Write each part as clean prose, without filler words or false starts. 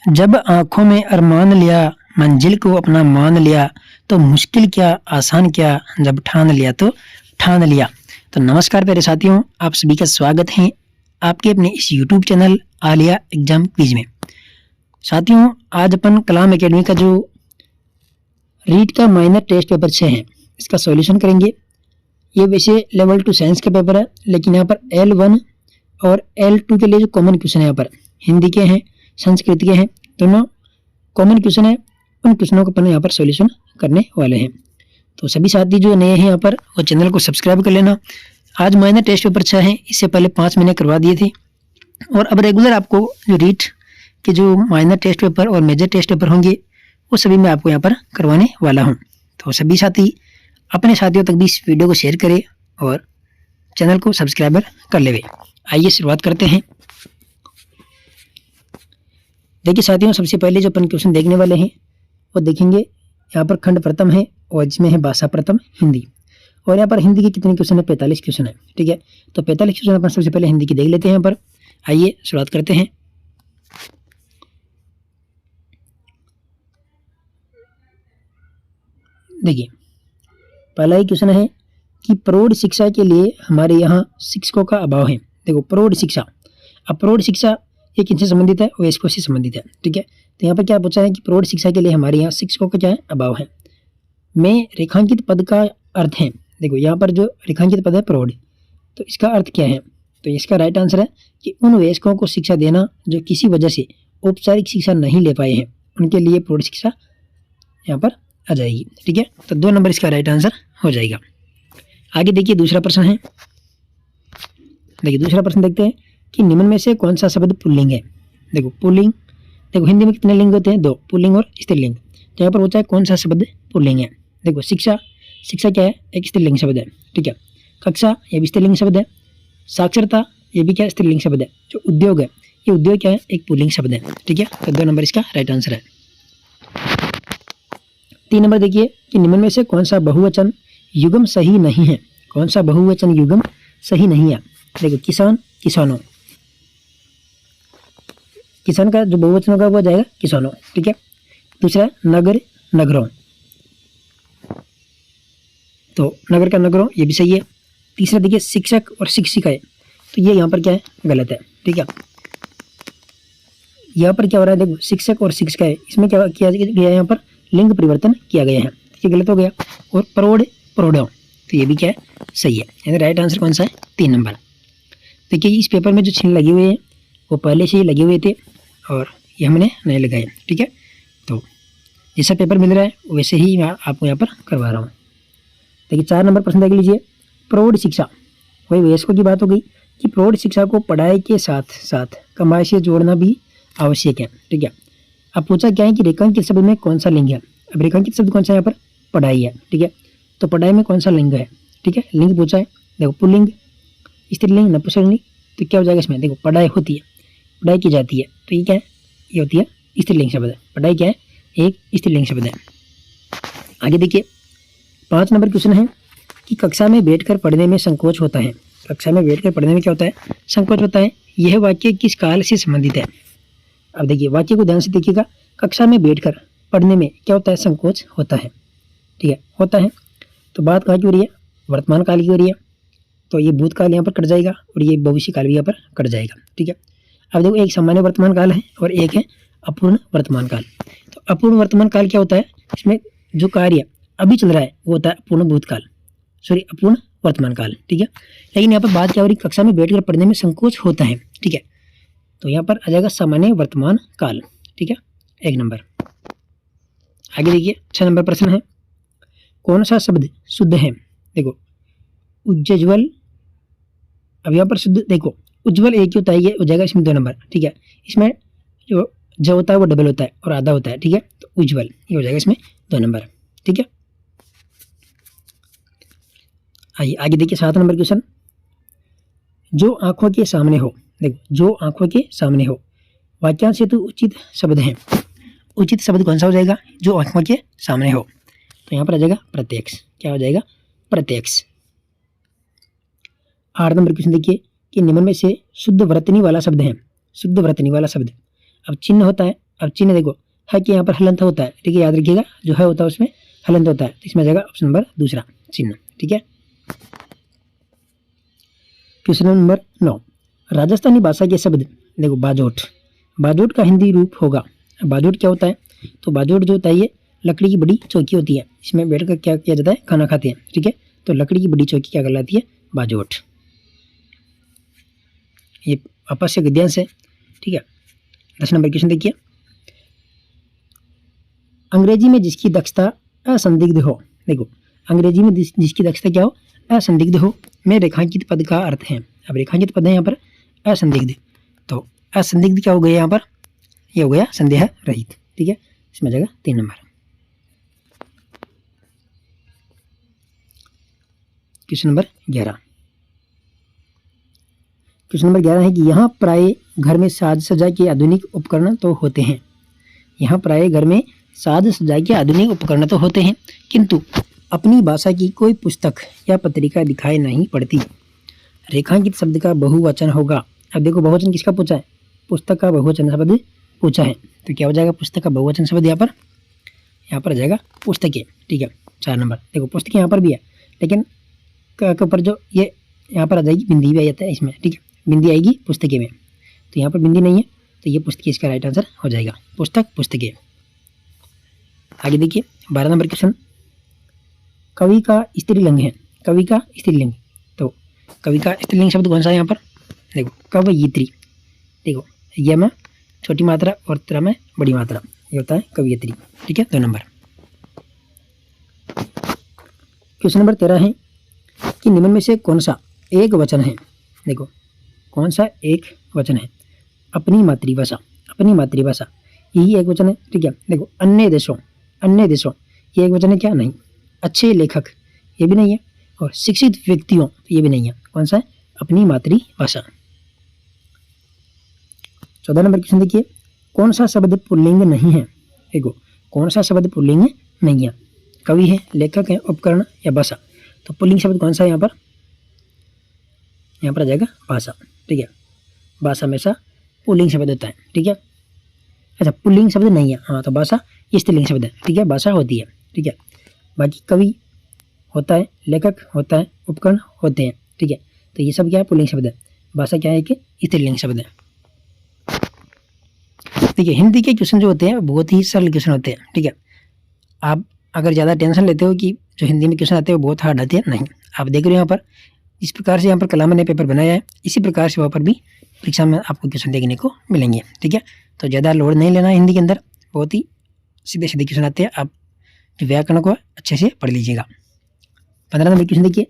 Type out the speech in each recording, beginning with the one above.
जब आंखों में अरमान लिया, मंजिल को अपना मान लिया, तो मुश्किल क्या आसान क्या, जब ठान लिया तो ठान लिया। तो नमस्कार प्यारे साथियों, आप सभी का स्वागत है आपके अपने इस YouTube channel Alia exam quiz में। साथियों, आज अपन कलाम एकेडमी का जो रीट का माइनर टेस्ट पेपर 6 है, इसका सॉल्यूशन करेंगे। ये वैसे लेवल 2 साइंस का पेपर है, लेकिन यहाँ पर L1 और L2 के लिए जो कॉमन क्वेश्चन है यहाँ पर हिंदी के हैं, संस्कृत के हैं, दोनों कॉमन क्वेश्चन है। उन क्वेश्चनों को अपन यहाँ पर सॉल्यूशन करने वाले हैं। तो सभी साथी जो नए हैं यहाँ पर वो चैनल को सब्सक्राइब कर लेना। आज माइनर टेस्ट पेपर 6 है, इससे पहले 5 महीने करवा दिए थे, और अब रेगुलर आपको जो रीट के जो माइनर टेस्ट पेपर और मेजर टेस्ट पेपर होंगे वो सभी मैं आपको यहाँ पर करवाने वाला हूँ। तो सभी साथी अपने साथियों तक भी इस वीडियो को शेयर करें और चैनल को सब्सक्राइबर कर लेवे। आइए शुरुआत करते हैं। देखिए साथियों, सबसे पहले जो अपन क्वेश्चन देखने वाले हैं वो देखेंगे। यहाँ पर खंड प्रथम है और इसमें है भाषा प्रथम हिंदी, और यहाँ पर हिंदी के कितने क्वेश्चन है? 45 क्वेश्चन है। ठीक है, तो 45 क्वेश्चन अपन सबसे पहले हिंदी की देख लेते हैं। यहाँ पर आइए शुरुआत करते हैं। देखिए पहला ही क्वेश्चन है कि प्रौढ़ शिक्षा के लिए हमारे यहाँ शिक्षकों का अभाव है। देखो प्रौढ़ शिक्षा, अब प्रौढ़ शिक्षा ये किनसे संबंधित है? वयस्कों से संबंधित है। ठीक है, तो यहाँ पर क्या पूछा है कि प्रौढ़ शिक्षा के लिए हमारे यहाँ शिक्षकों का क्या है? अभाव है। में रेखांकित पद का अर्थ है, देखो यहाँ पर जो रेखांकित पद है प्रौढ़, तो इसका अर्थ क्या है? तो इसका राइट आंसर है कि उन वयस्कों को शिक्षा देना जो किसी वजह से औपचारिक शिक्षा नहीं ले पाए हैं, उनके लिए प्रौढ़ शिक्षा यहाँ पर आ जाएगी। ठीक है, तो 2 नंबर इसका राइट आंसर हो जाएगा। आगे देखिए दूसरा प्रश्न है। देखिए दूसरा प्रश्न देखते हैं कि निम्न में से कौन सा शब्द पुल्लिंग है? देखो पुल्लिंग, देखो हिंदी में कितने लिंग होते हैं? 2, पुल्लिंग और स्त्रीलिंग। तो यहाँ पर पूछा है कौन सा शब्द पुल्लिंग है। देखो शिक्षा, शिक्षा क्या है? एक स्त्रीलिंग शब्द है। ठीक है, कक्षा ये भी स्त्रीलिंग शब्द है। साक्षरता ये भी क्या है? स्त्रीलिंग शब्द है। जो उद्योग है, ये उद्योग क्या है? एक पुल्लिंग शब्द है। ठीक है, तो 2 नंबर इसका राइट आंसर है। 3 नंबर देखिए कि निम्न में से कौन सा बहुवचन युग्म सही नहीं है? कौन सा बहुवचन युग्म सही नहीं है? देखो किसान, किसानों, किसान का जो बहुवचन होगा वो जाएगा किसानों। ठीक है, दूसरा नगर, नगरों, तो नगर का नगरों ये भी सही है। तीसरा देखिए शिक्षक और शिक्षिकाएं, तो ये यहाँ पर क्या है? गलत है। ठीक है, यहाँ पर क्या हो रहा है? देखो शिक्षक और शिक्षिकाएं, इसमें क्या किया गया है? यहाँ पर लिंग परिवर्तन किया गया है, ये गलत हो गया। और प्रौढ़, प्रौढ़ों, तो ये भी क्या है? सही है। यानी राइट आंसर कौन सा है? 3 नंबर। देखिए इस पेपर में जो चिन्ह लगे हुए हैं वो पहले से ही लगे हुए थे और ये हमने नए लगाए। ठीक है, तो जैसा पेपर मिल रहा है वैसे ही मैं आपको यहाँ पर करवा रहा हूँ। देखिए 4 नंबर प्रश्न देख लीजिए। प्रौढ़ शिक्षा, वही वयस्कों की बात हो गई कि प्रौढ़ शिक्षा को पढ़ाई के साथ साथ कमाई से जोड़ना भी आवश्यक है। ठीक है, अब पूछा क्या है कि रेखांकित शब्द में कौन सा लिंग है? अब रेखांकित शब्द कौन सा यहाँ पर? पढ़ाई है। ठीक है, तो पढ़ाई में कौन सा लिंग है? ठीक है, लिंग पूछा है। देखो पुल्लिंग, स्त्रीलिंग, नपुंसकलिंग, तो क्या हो जाएगा इसमें? देखो पढ़ाई होती है, पढ़ाई की जाती है, तो ये क्या है? ये होती है स्त्रीलिंग शब्द है। पढ़ाई क्या है? एक स्त्रीलिंग शब्द है। आगे देखिए 5 नंबर क्वेश्चन है कि कक्षा में बैठकर पढ़ने में संकोच होता है। कक्षा में बैठकर पढ़ने में क्या होता है? संकोच होता है। यह वाक्य किस काल से संबंधित है? अब देखिए वाक्य को ध्यान से देखिएगा। कक्षा में बैठकर पढ़ने में क्या होता है? संकोच होता है। ठीक है, होता है। तो बात कहाँ की हो रही है? वर्तमान काल की हो रही है, तो ये भूतकाल यहाँ पर कट जाएगा और ये भविष्य काल भी यहाँ पर कट जाएगा। ठीक है, अब देखो एक सामान्य वर्तमान काल है और एक है अपूर्ण वर्तमान काल। तो अपूर्ण वर्तमान काल क्या होता है? इसमें जो कार्य अभी चल रहा है वो होता है अपूर्ण भूतकाल, सॉरी अपूर्ण वर्तमान काल। ठीक है, लेकिन यहाँ पर बात क्या हो रही? कक्षा में बैठकर पढ़ने में संकोच होता है। ठीक है, तो यहाँ पर आ जाएगा सामान्य वर्तमान काल। ठीक है, 1 नंबर। आगे देखिए 6 नंबर प्रश्न है। कौन सा शब्द शुद्ध है? देखो उज्ज्वल, अब यहाँ पर शुद्ध, देखो उज्ज्वल एक ही होता है, ये हो जाएगा इसमें 2 नंबर। ठीक है, इसमें जो होता है वो डबल होता है और आधा होता है। ठीक है, तो उज्ज्वल ये हो जाएगा इसमें 2 नंबर। ठीक है, आइए आगे देखिए 7 नंबर क्वेश्चन। जो आंखों के सामने हो, देखो जो आंखों के सामने हो, वाक्यांश हेतु उचित शब्द है। उचित शब्द कौन सा हो जाएगा? जो आंखों के सामने हो, तो यहाँ पर आ जाएगा प्रत्यक्ष। क्या हो जाएगा? प्रत्यक्ष। 8 नंबर क्वेश्चन देखिए कि निम्न में से शुद्ध वर्तनी वाला शब्द है। शुद्ध वर्तनी वाला शब्द, अब चिन्ह होता है अब चिन्ह देखो है कि यहाँ पर हलंत होता है, ठीक है, याद रखिएगा जो है होता है उसमें हलंत होता है, तो इसमें आ जाएगा ऑप्शन नंबर दूसरा चिन्ह, ठीक है। क्वेश्चन नंबर 9, राजस्थानी भाषा के शब्द देखो बाजोट, बाजोट का हिंदी रूप होगा। बाजोट क्या होता है, तो बाजोट जो होता है ये लकड़ी की बड़ी चौकी होती है, इसमें बैठकर क्या किया जाता है, खाना खाते हैं, ठीक है, तो लकड़ी की बड़ी चौकी क्या कहलाती है, बाजोट। ये आपस गद्यांश है, ठीक है। 10 नंबर क्वेश्चन देखिए, अंग्रेजी में जिसकी दक्षता असंदिग्ध हो, देखो अंग्रेजी में जिसकी दक्षता क्या हो, असंदिग्ध हो, में रेखांकित पद का अर्थ है। अब रेखांकित पद है यहाँ पर असंदिग्ध, तो असंदिग्ध क्या हो गया यहाँ पर, ये हो गया संदेह रहित, ठीक है, इसमें जाएगा 3 number. Question number 11, question number 11 है कि यहाँ प्राय घर में साज सज्जा के आधुनिक उपकरण तो होते हैं, यहाँ प्राय घर में साज सज्जा के आधुनिक उपकरण तो होते हैं, किंतु अपनी भाषा की कोई पुस्तक या पत्रिका दिखाई नहीं पड़ती। रेखांकित शब्द का बहुवचन होगा। अब देखो बहुवचन किसका पूछा है, पुस्तक का बहुवचन शब्द पूछा है, तो क्या हो जाएगा पुस्तक का बहुवचन शब्द यहाँ पर आ जाएगा पुस्तकें, ठीक है। 4 नंबर देखो पुस्तकें यहाँ पर भी है, लेकिन के ऊपर जो ये यहाँ पर आ जाएगी बिंदी भी आ जाता है इसमें, ठीक है, बिंदी आएगी पुस्तकें में, तो यहाँ पर बिंदी नहीं है, तो ये पुस्तकें इसका राइट आंसर हो जाएगा, पुस्तक पुस्तकें। आगे देखिए 12 नंबर क्वेश्चन, कवि का स्त्रीलिंग है, कवि का स्त्रीलिंग, तो कवि का स्त्रीलिंग शब्द कौन सा है यहाँ पर, देखो कवयित्री, देखो यह में छोटी मात्रा और त्र में बड़ी मात्रा, ये होता है कवयित्री, ठीक है। 2 नंबर। क्वेश्चन नंबर 13 है कि निम्न में से कौन सा एक वचन है, देखो कौन सा एक वचन है, अपनी मातृभाषा, अपनी मातृभाषा यही एक वचन है, ठीक है। देखो अन्य देशों, अन्य देशों ये एक वचन है क्या, नहीं। अच्छे लेखक ये भी नहीं है, और शिक्षित व्यक्तियों ये भी नहीं है, कौन सा है, अपनी मातृभाषा। 14 नंबर क्वेश्चन देखिए, कौन सा शब्द पुल्लिंग नहीं है, देखो कौन सा शब्द पुल्लिंग नहीं है, कवि है, लेखक है, उपकरण या भाषा, तो पुल्लिंग शब्द कौन सा है यहाँ पर आ जाएगा भाषा, ठीक है, भाषा हमेशा पुल्लिंग शब्द होता है, ठीक है। अच्छा पुल्लिंग शब्द नहीं है, हाँ तो भाषा स्त्रीलिंग शब्द है, ठीक है, भाषा होती है, ठीक है। बाकी कवि होता है, लेखक होता है, उपकरण होते हैं, ठीक है, तो ये सब क्या है पुल्लिंग शब्द है, भाषा क्या है कि स्त्रीलिंग शब्द है। देखिए हिंदी के क्वेश्चन जो होते हैं बहुत ही सरल क्वेश्चन होते हैं, ठीक है। आप अगर ज़्यादा टेंशन लेते हो कि जो हिंदी में क्वेश्चन आते हैं वो बहुत हार्ड आते हैं, नहीं, आप देख रहे हो यहाँ पर इस प्रकार से यहाँ पर कलाम ने पेपर बनाया है, इसी प्रकार से वहाँ पर भी परीक्षा में आपको क्वेश्चन देखने को मिलेंगे, ठीक है। तो ज़्यादा लोड नहीं लेना हिंदी के अंदर, बहुत ही सीधे सीधे क्वेश्चन आते हैं, आप जो व्याकरण को अच्छे से पढ़ लीजिएगा। 15 नंबर क्वेश्चन देखिए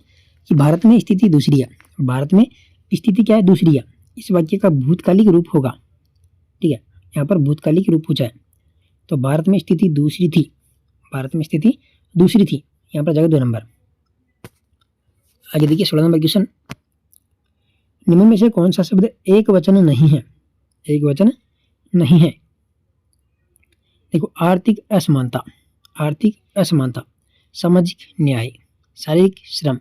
कि भारत में स्थिति दूसरी है, भारत में स्थिति क्या है, दूसरी है, इस वाक्य का भूतकालिक रूप होगा, ठीक है, यहाँ पर भूतकालिक रूप पूछा है, तो भारत में स्थिति दूसरी थी, भारत में स्थिति दूसरी थी, यहाँ पर जाएगा 2 नंबर। आगे देखिए 16 नंबर क्वेश्चन, निम्न में से कौन सा शब्द एक वचन नहीं है, एक वचन नहीं है, देखो आर्थिक असमानता, आर्थिक असमानता, सामाजिक न्याय, शारीरिक श्रम,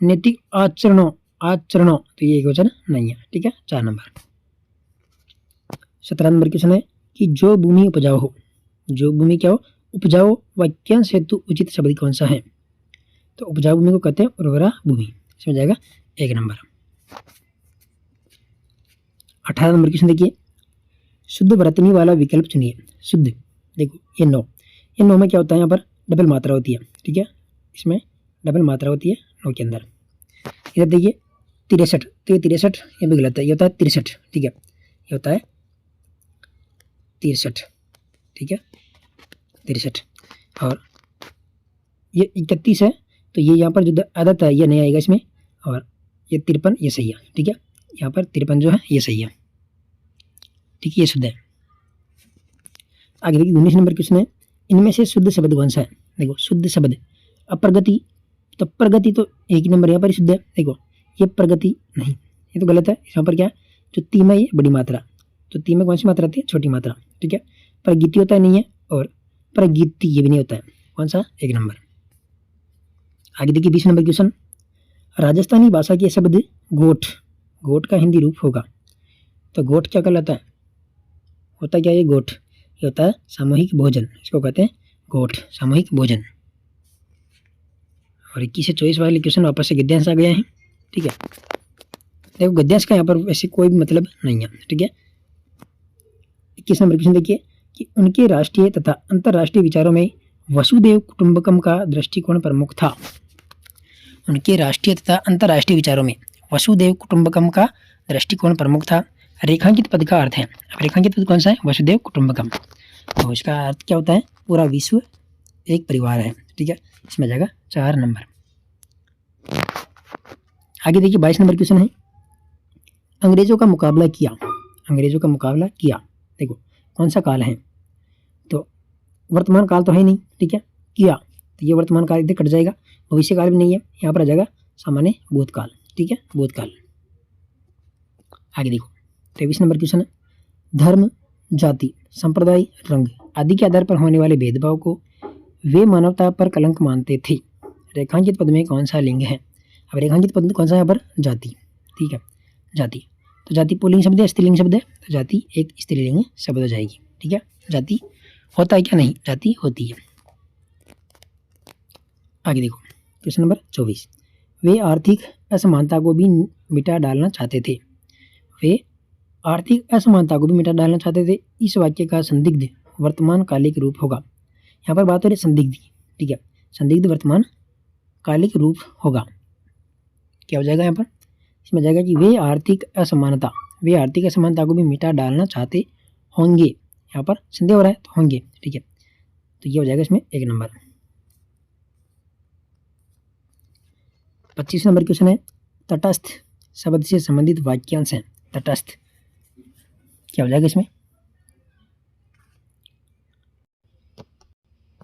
नैतिक आचरणों, आचरणों, तो ये एक वचन नहीं है, ठीक है। 4 नंबर। 17 नंबर क्वेश्चन है कि जो भूमि उपजाऊ हो, जो भूमि क्या हो, उपजाऊ वाक्यांश हेतु उचित शब्द कौन सा है, तो उपजाऊ भूमि को कहते हैं उर्वरा भूमि, इसमें जाएगा 1 नंबर। 18 नंबर क्वेश्चन देखिए, शुद्ध वर्तनी वाला विकल्प चुनिए, शुद्ध, देखो ये 9, ये 9 में क्या होता है, यहाँ पर डबल मात्रा होती है, ठीक है, इसमें डबल मात्रा होती है 9 के अंदर। इधर देखिए 63, तो ये 63 ये भी गलत है, ये होता है 63, ठीक है, ये होता है 63, ठीक है 63, और ये 31 है, तो ये यहाँ पर जो आदत है ये नहीं आएगा इसमें, और ये 53 ये सही है, ठीक है, यहाँ पर 53 जो है ये सही है, ठीक है, ये शुद्ध है। आगे देखिए 19 नंबर क्वेश्चन है, इनमें से शुद्ध शब्द कौन सा है, देखो शुद्ध शब्द अप्रगति, तो प्रगति तो 1 नंबर यहाँ पर शुद्ध है, देखो ये प्रगति नहीं, ये तो गलत है, यहाँ पर क्या है जो ती में ये बड़ी मात्रा, तो ती में कौन सी मात्रा आती है, छोटी मात्रा, ठीक है, प्रगति होता है नहीं है, और प्रगति ये भी नहीं होता है, कौन सा 1 नंबर। आगे देखिए 20 नंबर क्वेश्चन, राजस्थानी भाषा के शब्द गोठ, गोठ का हिंदी रूप होगा, तो गोठ क्या कहलाता है, होता क्या है गोठ, ये होता है सामूहिक भोजन, इसको कहते हैं गोठ, सामूहिक भोजन। और 21 से 24 वाले क्वेश्चन वापस से गद्यांश आ गए हैं। ठीक है, देखो गद्यांश का यहाँ पर वैसे कोई भी मतलब नहीं है। ठीक है, 21 नंबर क्वेश्चन देखिए कि उनके राष्ट्रीय तथा अंतर्राष्ट्रीय विचारों में वसुदेव कुटुंबकम का दृष्टिकोण प्रमुख था। उनके राष्ट्रीय तथा अंतर्राष्ट्रीय विचारों में वसुदेव कुटुंबकम का दृष्टिकोण प्रमुख था। रेखांकित पद का अर्थ है, अब रेखांकित पद कौन सा है? वसुदेव कुटुंबकम। तो इसका अर्थ क्या होता है? पूरा विश्व एक परिवार है। ठीक है, इसमें जाएगा 4 नंबर। आगे देखिए 22 नंबर क्वेश्चन है, अंग्रेजों का मुकाबला किया। अंग्रेजों का मुकाबला किया, देखो कौन सा काल है? तो वर्तमान काल तो है नहीं। ठीक है, किया तो ये वर्तमान काल इधर कट जाएगा, भविष्य काल भी नहीं है, यहाँ पर आ जाएगा सामान्य भूतकाल। ठीक है, भूतकाल। आगे देखो 23 नंबर क्वेश्चन है, धर्म, जाति, संप्रदाय, रंग आदि के आधार पर होने वाले भेदभाव को वे मानवता पर कलंक मानते थे। रेखांकित पद में कौन सा लिंग है? अब रेखांकित पद कौन सा है? यहाँ पर जाति। ठीक है, जाति, तो जाति पुल्लिंग शब्द है, स्त्रीलिंग शब्द है, तो जाति एक स्त्रीलिंग शब्द हो जाएगी। ठीक है, जाति होता है क्या? नहीं, जाति होती है। आगे देखो क्वेश्चन नंबर 24, वे आर्थिक असमानता को भी मिटा डालना चाहते थे। वे आर्थिक असमानता को भी मिटा डालना चाहते थे। इस वाक्य का संदिग्ध वर्तमान कालिक रूप होगा। यहाँ पर बात हो रही है संदिग्ध। ठीक है, संदिग्ध वर्तमान कालिक रूप होगा। क्या हो जाएगा यहाँ पर? इसमें जाएगा कि वे आर्थिक असमानता को भी मिटा डालना चाहते होंगे। यहाँ पर संदेह हो रहा है तो होंगे। ठीक है, तो ये हो जाएगा इसमें 1 नंबर। 25 नंबर क्वेश्चन है, तटस्थ शब्द से संबंधित वाक्यांश है। तटस्थ क्या हो जाएगा इसमें?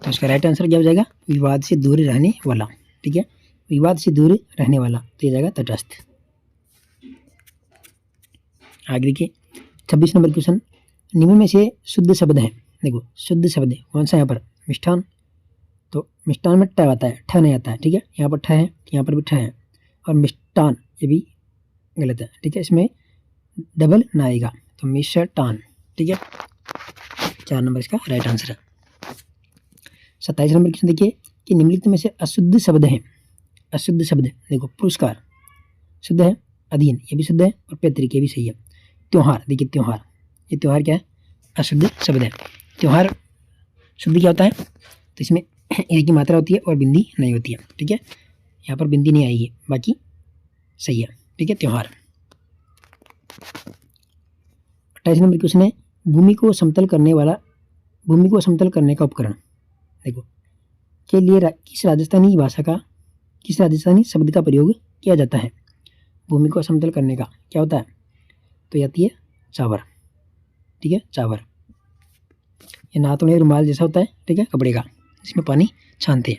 तो इसका राइट आंसर क्या हो जाएगा? विवाद से दूर रहने वाला। ठीक है, विवाद से दूर रहने वाला, तो ये जाएगा तटस्थ। आगे देखिए 26 नंबर क्वेश्चन, निम्न में से शुद्ध शब्द है। देखो शुद्ध शब्द कौन सा? यहाँ पर मिष्ठान, तो मिष्ठान में ट आता है, ठ नहीं आता है। ठीक है, यहाँ पर ठ है, यहाँ पर भी ठ है, और मिष्टान ये भी गलत है। ठीक है, इसमें डबल ना आएगा, तो मिष्टान। ठीक है, 4 नंबर इसका राइट आंसर है। 27 नंबर क्वेश्चन देखिए कि निम्नलिखित में से अशुद्ध शब्द हैं। अशुद्ध शब्द देखो पुरस्कार शुद्ध है, अधीन ये भी शुद्ध है, और पैतृक ये भी सही है। त्योहार देखिए, त्योहार, ये त्योहार क्या है? अशुद्ध शब्द है। त्योहार शुद्ध क्या होता है? तो इसमें एक की मात्रा होती है और बिंदी नहीं होती है। ठीक है, यहाँ पर बिंदी नहीं आएगी, बाकी सही है। ठीक है, त्योहार। 28 नंबर क्वेश्चन है, भूमि को समतल करने का उपकरण। देखो के लिए किस राजस्थानी शब्द का प्रयोग किया जाता है? भूमि को समतल करने का क्या होता है? तो आती है चावर। ठीक है, चावर, ये नातुन या रुमाल जैसा होता है। ठीक है, कपड़े का, इसमें पानी छानते हैं।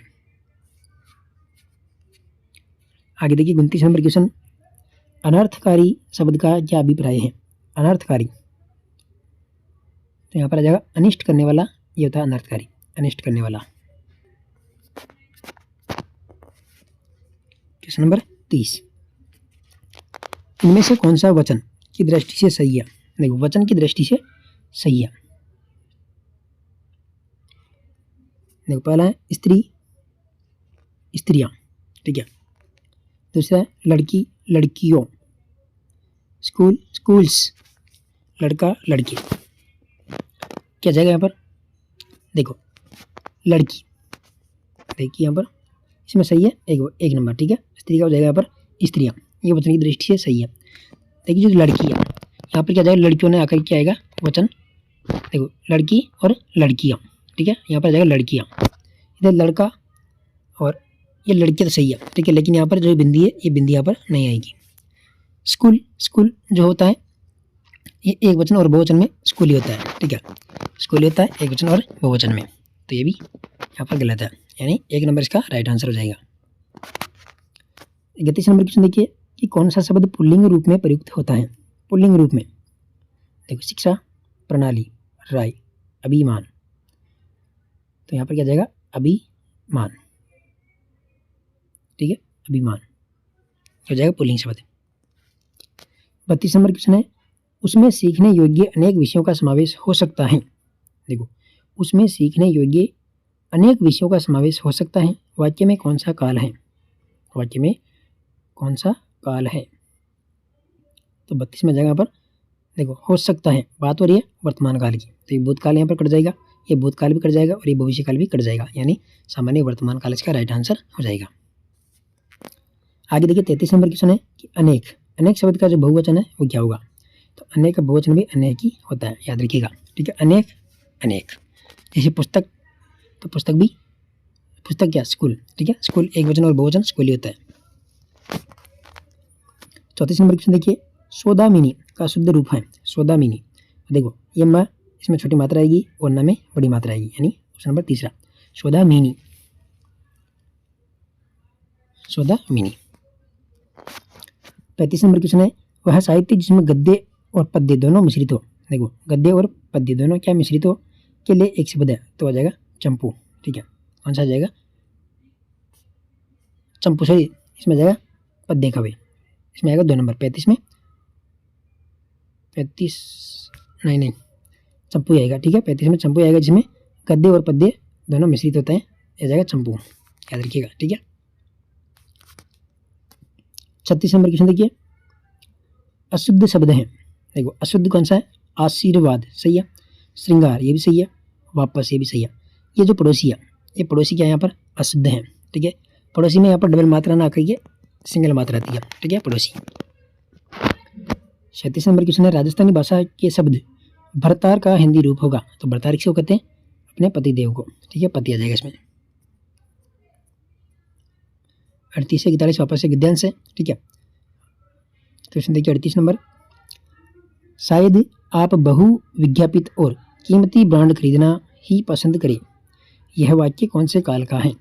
आगे देखिए 29 नंबर क्वेश्चन, अनर्थकारी शब्द का क्या अभिप्राय है? अनर्थकारी, तो यहाँ पर आ जाएगा अनिष्ट करने वाला, ये होता है अनर्थकारी, अनिष्ट करने वाला। क्वेश्चन नंबर 30, इनमें से कौन सा वचन की दृष्टि से सही है? देखो वचन की दृष्टि से सही है। देखो पहला है स्त्री, स्त्रियां। ठीक है, दूसरा है लड़की, लड़कियों, स्कूल, स्कूल्स, लड़का, लड़की। क्या जाएगा यहाँ पर? देखो लड़की, देखिए यहाँ पर इसमें सही है एक नंबर। ठीक है, स्त्री का हो जाएगा यहाँ पर स्त्रियां, ये वचन की दृष्टि से सही है। देखिए जो लड़की है यहाँ पर क्या जाएगा? लड़कियों ने आकर क्या आएगा वचन? देखो लड़की और लड़कियाँ। ठीक है, यहाँ पर जाएगा लड़कियाँ, इधर लड़का और ये लड़कियाँ, तो सही है। ठीक है, लेकिन यहाँ पर जो बिंदी है ये बिंदी यहाँ पर नहीं आएगी। स्कूल, स्कूल जो होता है ये एक वचन और बहुवचन में स्कूल ही होता है। ठीक है, स्कूल ही होता है एक वचन और बहुवचन में, तो ये भी यहाँ पर गलत है, यानी 1 नंबर इसका राइट आंसर हो जाएगा। 31 नंबर क्वेश्चन देखिए कि कौन सा शब्द पुल्लिंग रूप में प्रयुक्त होता है? पुल्लिंग रूप में देखो शिक्षा, प्रणाली, राय, अभिमान, तो यहाँ पर क्या जाएगा? अभिमान। ठीक है, अभिमान हो जाएगा पुल्लिंग शब्द। 32 नंबर क्वेश्चन है, उसमें सीखने योग्य अनेक विषयों का समावेश हो सकता है। देखो, उसमें सीखने योग्य अनेक विषयों का समावेश हो सकता है। वाक्य में कौन सा काल है? वाक्य में कौन सा काल है? तो 32 में जाएगा यहाँ पर। देखो, हो सकता है, बात हो रही है वर्तमान काल की, तो ये भूतकाल यहाँ पर कट जाएगा, ये भूतकाल भी कट जाएगा और ये भविष्य काल भी कट जाएगा, यानी सामान्य वर्तमान काल इसका राइट आंसर हो जाएगा। आगे देखिए 33 नंबर क्वेश्चन है कि अनेक, अनेक शब्द का जो बहुवचन है वो क्या होगा? तो अनेक का बहुवचन भी अनेक ही होता है, याद रखिएगा, ठीक है। अनेक, अनेक। जैसे पुस्तक, तो पुस्तक भी, पुस्तक क्या? स्कूल, ठीक है। स्कूल एक वचन और बहुवचन स्कूल ही होता है। 34 नंबर क्वेश्चन देखिए, सौदामिनी का शुद्ध रूप है। सौदामिनी, देखो ये म इसमें छोटी मात्रा आएगी और न में बड़ी मात्रा आएगी, यानी ऑप्शन नंबर तीसरा सौदामिनी। सौदामिनी। 35 नंबर क्वेश्चन है, वह साहित्य जिसमें गद्य और पद्य दोनों मिश्रित हो। देखो, गद्य और पद्य दोनों क्या मिश्रित हो के लिए एक शब्द है, तो आ जाएगा चंपू, ठीक है। कौन सा आ जाएगा? चंपू, सही। इसमें जाएगा पद्य कवि, इसमें आएगा 2 नंबर। 35 में 35 नहीं चंपू आएगा, ठीक है। 35 में चंपू आएगा जिसमें गद्य और पद्य दोनों मिश्रित होते हैं, यह जाएगा चंपू, याद रखिएगा, ठीक है। 36 नंबर क्वेश्चन देखिए, अशुद्ध शब्द है। देखो, अशुद्ध कौन सा है? आशीर्वाद, सही है। श्रृंगार, ये भी सही है। वापस, ये भी सही है। ये जो पड़ोसी है, ये पड़ोसी क्या है यहाँ पर? अशुद्ध है, ठीक है। पड़ोसी में यहाँ पर डबल मात्रा ना आकर ये सिंगल मात्रा आती है, ठीक है, पड़ोसी। 37 नंबर क्वेश्चन है, राजस्थानी भाषा के शब्द भरतार का हिंदी रूप होगा। तो भरतार किसको कहते हैं? अपने पतिदेव को, ठीक है, पति आ जाएगा इसमें। 38 से 41 वापस से गद्यांश है, ठीक है। क्वेश्चन देखिए 38 नंबर, शायद आप बहु विज्ञापित और कीमती ब्रांड खरीदना ही पसंद करें। यह वाक्य कौन से काल का है?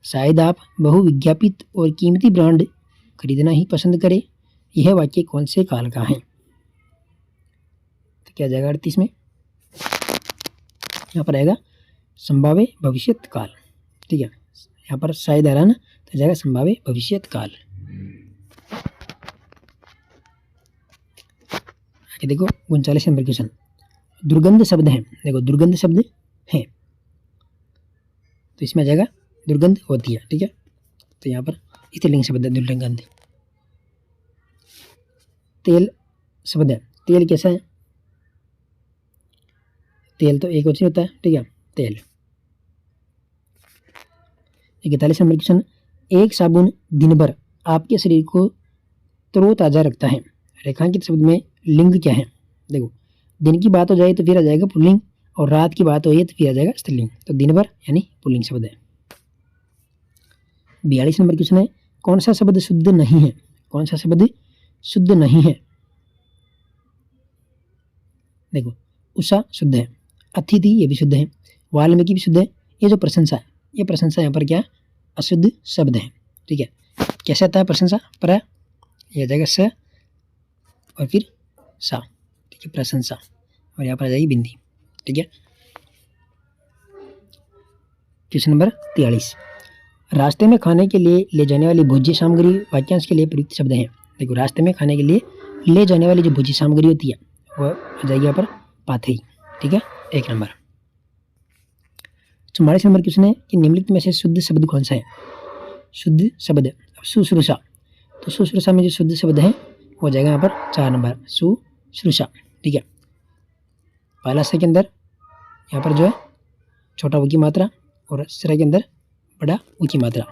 शायद आप बहु विज्ञापित और कीमती ब्रांड खरीदना ही पसंद करें, यह वाक्य कौन से काल का है? तो क्या जाएगा 38 में? यहाँ पर आएगा संभाव्य भविष्यत काल, ठीक है। यहाँ पर शायद आ रहा ना, तो जाएगा संभाव्य भविष्यत काल। आगे देखो 39 नंबर क्वेश्चन, दुर्गंध शब्द है। देखो, दुर्गंध शब्द है, तो इसमें आ जाएगा दुर्गंध होती है, ठीक है। तो यहाँ पर स्त्रीलिंग शब्द है दुर्गंध। तेल शब्द है। तेल कैसा है? तेल तो एक वचन होता है, ठीक है, तेल। 41 नंबर क्वेश्चन, एक साबुन दिन भर आपके शरीर को तरोताजा रखता है। रेखांकित शब्द में लिंग क्या है? देखो, दिन की बात हो जाए तो फिर आ जाएगा पुल्लिंग, और रात की बात हो जाए तो फिर आ जाएगा स्त्रीलिंग। तो दिन भर यानी पुल्लिंग शब्द है। 42 नंबर क्वेश्चन है, कौन सा शब्द शुद्ध नहीं है? कौन सा शब्द शुद्ध नहीं है? देखो, उषा शुद्ध है, अतिथि ये भी शुद्ध है, वाल्मीकि भी शुद्ध है। ये जो प्रशंसा है, ये प्रशंसा यहाँ पर क्या? अशुद्ध शब्द है, ठीक है। कैसे आता है प्रशंसा? पर यह आ जाएगा स और फिर सा, ठीक है, प्रशंसा, और यहाँ पर आ जाएगी बिंदी, ठीक है। क्वेश्चन नंबर 43, रास्ते में खाने के लिए ले जाने वाली भोज्य सामग्री वाक्यांश के लिए प्रयुक्त शब्द है। देखो, रास्ते में खाने के लिए ले जाने वाली जो भोज्य सामग्री होती है वह आ जाएगी यहाँ पर पाथई, ठीक है, 1 नंबर। 44 नंबर क्वेश्चन है कि निम्नलिखित में से शुद्ध शब्द कौन सा है? शुद्ध शब्द, अब सुश्रूषा, तो सुश्रूषा में जो शुद्ध शब्द है वो हो जाएगा यहाँ पर 4 नंबर, सुश्रूषा, ठीक है। पहला से के अंदर यहाँ पर जो है छोटा ऊ की मात्रा, और सरा के अंदर बड़ा ऊ की मात्रा।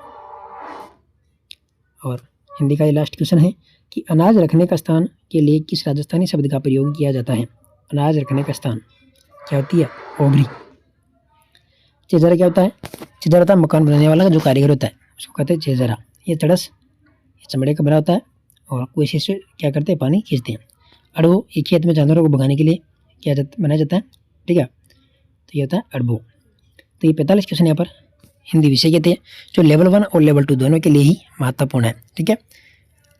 और हिंदी का ये लास्ट क्वेश्चन है कि अनाज रखने का स्थान के लिए किस राजस्थानी शब्द का प्रयोग किया जाता है? अनाज रखने का स्थान क्या होती है? ओबरी। चेजरा क्या होता है? चेजरा होता है मकान बनाने वाला जो कारीगर होता है, उसको कहते हैं चेजरा। ये तड़स, ये चमड़े का बना होता है, और कोई से क्या करते हैं? पानी खींचते हैं। अड़बो, एक खेत में जानवरों को भगाने के लिए क्या बनाया जाता है, ठीक है, तो ये होता है अड़बो। तो ये 45 क्वेश्चन यहाँ पर हिंदी विषय के थे, जो लेवल 1 और लेवल 2 दोनों के लिए ही महत्वपूर्ण है, ठीक है।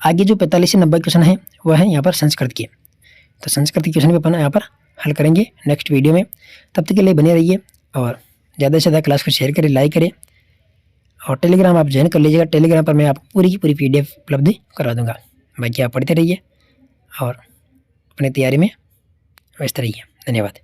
आगे जो 45 से 90 क्वेश्चन है वह है यहाँ पर संस्कृत के, तो संस्कृत के क्वेश्चन भी अपन यहाँ पर हल करेंगे नेक्स्ट वीडियो में। तब तक के लिए बने रहिए, और ज़्यादा से ज़्यादा क्लास को शेयर करें, लाइक करें, और टेलीग्राम आप ज्वाइन कर लीजिएगा। टेलीग्राम पर मैं आपको पूरी की पूरी PDF उपलब्ध करवा दूँगा। बाकी आप पढ़ते रहिए और अपनी तैयारी में व्यस्त रहिए। धन्यवाद।